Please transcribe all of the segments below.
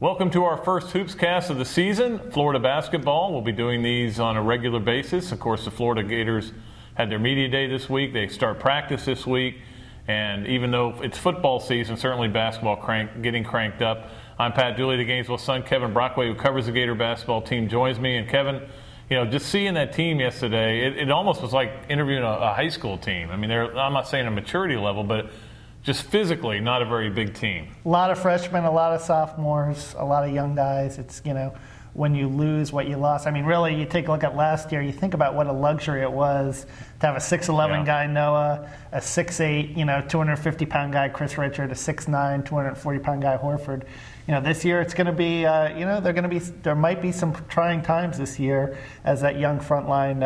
Welcome to our first Hoopscast of the season, Florida basketball. We'll be doing these on a regular basis. Of course, the Florida Gators had their media day this week. They start practice this week. And even though it's football season, certainly basketball getting cranked up. I'm Pat Dooley, the Gainesville Sun. Kevin Brockway, who covers the Gator basketball team, joins me. And Kevin, just seeing that team yesterday, it almost was like interviewing a high school team. I mean, I'm not saying a maturity level, but just physically, not a very big team. A lot of freshmen, a lot of sophomores, a lot of young guys. It's, when you lose what you lost. I mean, really, you take a look at last year, you think about what a luxury it was to have a 6'11 guy, Noah, a 6'8, 250-pound guy, Chris Richard, a 6'9, 240-pound guy, Horford. This year it's going to be, there might be some trying times this year as that young front line,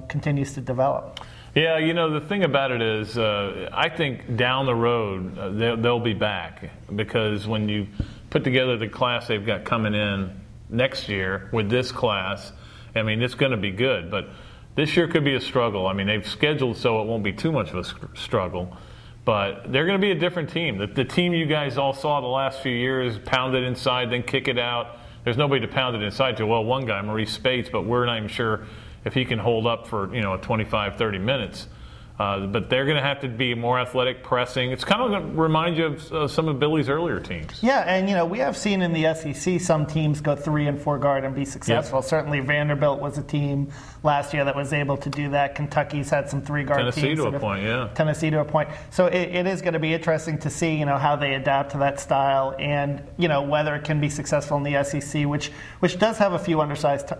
continues to develop. Yeah, the thing about it is I think down the road they'll be back, because when you put together the class they've got coming in next year with this class, I mean, it's going to be good. But this year could be a struggle. I mean, they've scheduled so it won't be too much of a struggle. But they're going to be a different team. The team you guys all saw the last few years, pound it inside, then kick it out. There's nobody to pound it inside to. Well, one guy, Maurice Spates, but we're not even sure if he can hold up for 25, 30 minutes. But they're going to have to be more athletic, pressing. It's kind of going to remind you of some of Billy's earlier teams. Yeah, and we have seen in the SEC some teams go 3 and 4 guard and be successful. Yep. Certainly Vanderbilt was a team last year that was able to do that. Kentucky's had some 3-guard teams. Tennessee to a point, yeah. Tennessee to a point. So it is going to be interesting to see, how they adapt to that style, and whether it can be successful in the SEC, which does have a few undersized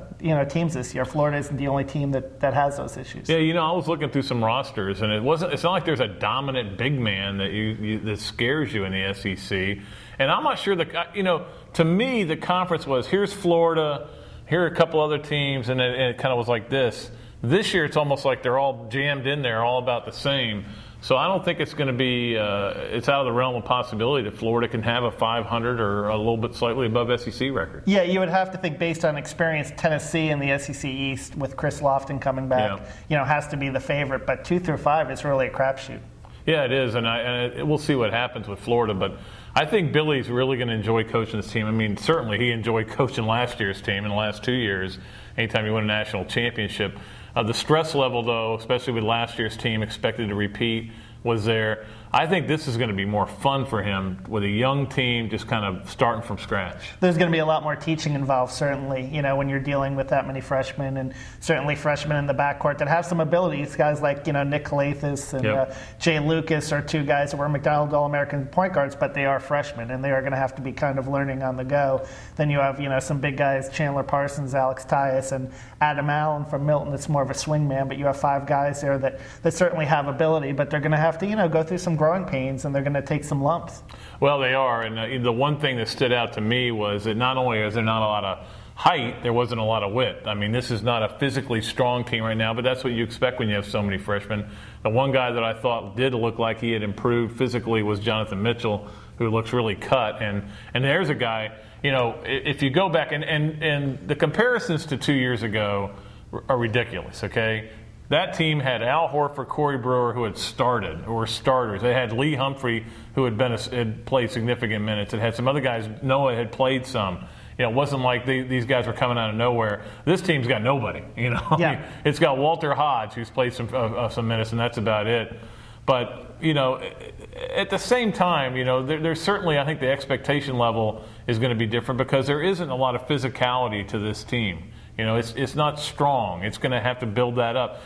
teams this year. Florida isn't the only team that has those issues. Yeah, I was looking through some rosters. And it's not like there's a dominant big man that scares you in the SEC. And I'm not sure to me the conference was, here's Florida, here are a couple other teams, and it kind of was like this. This year it's almost like they're all jammed in there, all about the same. So I don't think it's going to be it's out of the realm of possibility that Florida can have a 500 or a little bit slightly above SEC record. Yeah, you would have to think, based on experience, Tennessee in the SEC East with Chris Lofton coming back, has to be the favorite. But 2 through 5 is really a crapshoot. Yeah, it is, and we'll see what happens with Florida. But I think Billy's really going to enjoy coaching this team. I mean, certainly he enjoyed coaching last year's team in the last 2 years, anytime you win a national championship. The stress level, though, especially with last year's team expected to repeat, was there. I think this is going to be more fun for him with a young team just kind of starting from scratch. There's going to be a lot more teaching involved, certainly, when you're dealing with that many freshmen, and certainly freshmen in the backcourt that have some abilities. Guys like, Nick Calathis and Jay Lucas are 2 guys that were McDonald All-American point guards, but they are freshmen, and they are going to have to be kind of learning on the go. Then you have, some big guys, Chandler Parsons, Alex Tyus, and Adam Allen from Milton. That's more of a swing man, but you have 5 guys there that certainly have ability, but they're going to have to, go through some growing pains, and they're going to take some lumps. Well, they are, and the one thing that stood out to me was that not only is there not a lot of height, there wasn't a lot of width. I mean, this is not a physically strong team right now, but that's what you expect when you have so many freshmen. The one guy that I thought did look like he had improved physically was Jonathan Mitchell, who looks really cut, and there's a guy, if you go back, and the comparisons to 2 years ago are ridiculous, okay? That team had Al Horford, Corey Brewer, who had started, who were starters. They had Lee Humphrey, who had played significant minutes. It had some other guys. Noah had played some. It wasn't like these guys were coming out of nowhere. This team's got nobody. Yeah. It's got Walter Hodge, who's played some minutes, and that's about it. But at the same time, there's certainly, I think, the expectation level is going to be different, because there isn't a lot of physicality to this team. It's not strong. It's going to have to build that up.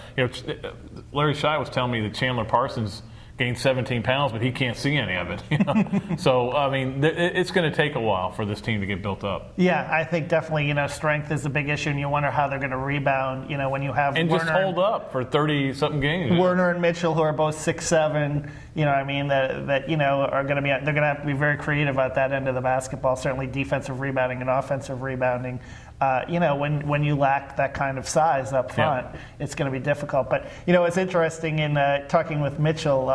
Larry Shai was telling me that Chandler Parsons gained 17 pounds, but he can't see any of it. So, I mean, it's going to take a while for this team to get built up. Yeah, I think definitely, strength is a big issue, and you wonder how they're going to rebound, when you have and Werner just hold up for 30-something games. Werner and Mitchell, who are both 6'7", that are going to be, they're going to have to be very creative at that end of the basketball, certainly defensive rebounding and offensive rebounding. When you lack that kind of size up front, it's going to be difficult. But, it's interesting in talking with Mitchell,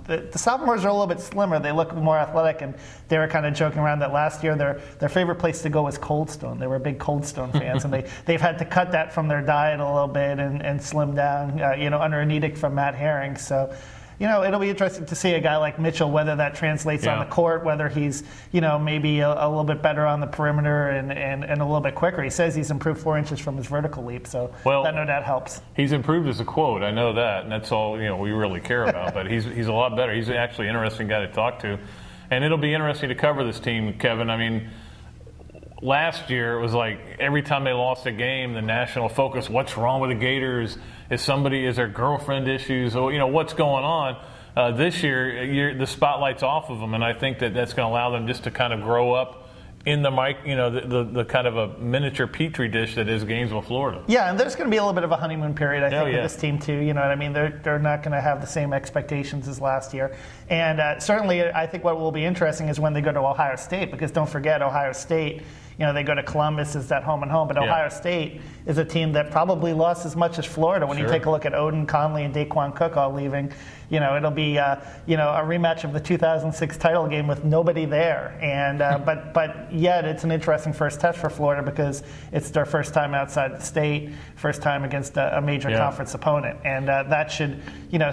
the sophomores are a little bit slimmer. They look more athletic, and they were kind of joking around that last year their favorite place to go was Cold Stone. They were big Cold Stone fans, and they've had to cut that from their diet a little bit and slim down, under an edict from Matt Herring. So, it'll be interesting to see a guy like Mitchell, whether that translates on the court, whether he's, maybe a little bit better on the perimeter and a little bit quicker. He says he's improved 4 inches from his vertical leap, so that no doubt helps. He's improved as a quote. I know that, and that's all we really care about. But he's a lot better. He's actually an interesting guy to talk to, and it'll be interesting to cover this team, Kevin. I mean, last year it was like every time they lost a game, the national focus: what's wrong with the Gators? Is there girlfriend issues? Or what's going on? This year, the spotlight's off of them, and I think that's going to allow them just to kind of grow up in the the kind of a miniature petri dish that is Gainesville, Florida. Yeah, and there's going to be a little bit of a honeymoon period, I think, with this team too. You know what I mean? They're not going to have the same expectations as last year, and certainly I think what will be interesting is when they go to Ohio State, because don't forget Ohio State. They go to Columbus, is that home and home, but Ohio State is a team that probably lost as much as Florida. When you take a look at Odin, Conley, and Daquan Cook all leaving, it'll be a rematch of the 2006 title game with nobody there. And but yet it's an interesting first test for Florida because it's their first time outside the state, first time against a major conference opponent, and that should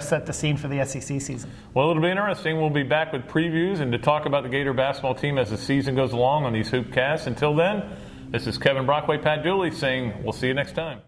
set the scene for the SEC season. Well, it'll be interesting. We'll be back with previews and to talk about the Gator basketball team as the season goes along on these Hoopcasts. Until then, this is Kevin Brockway, Pat Dooley saying we'll see you next time.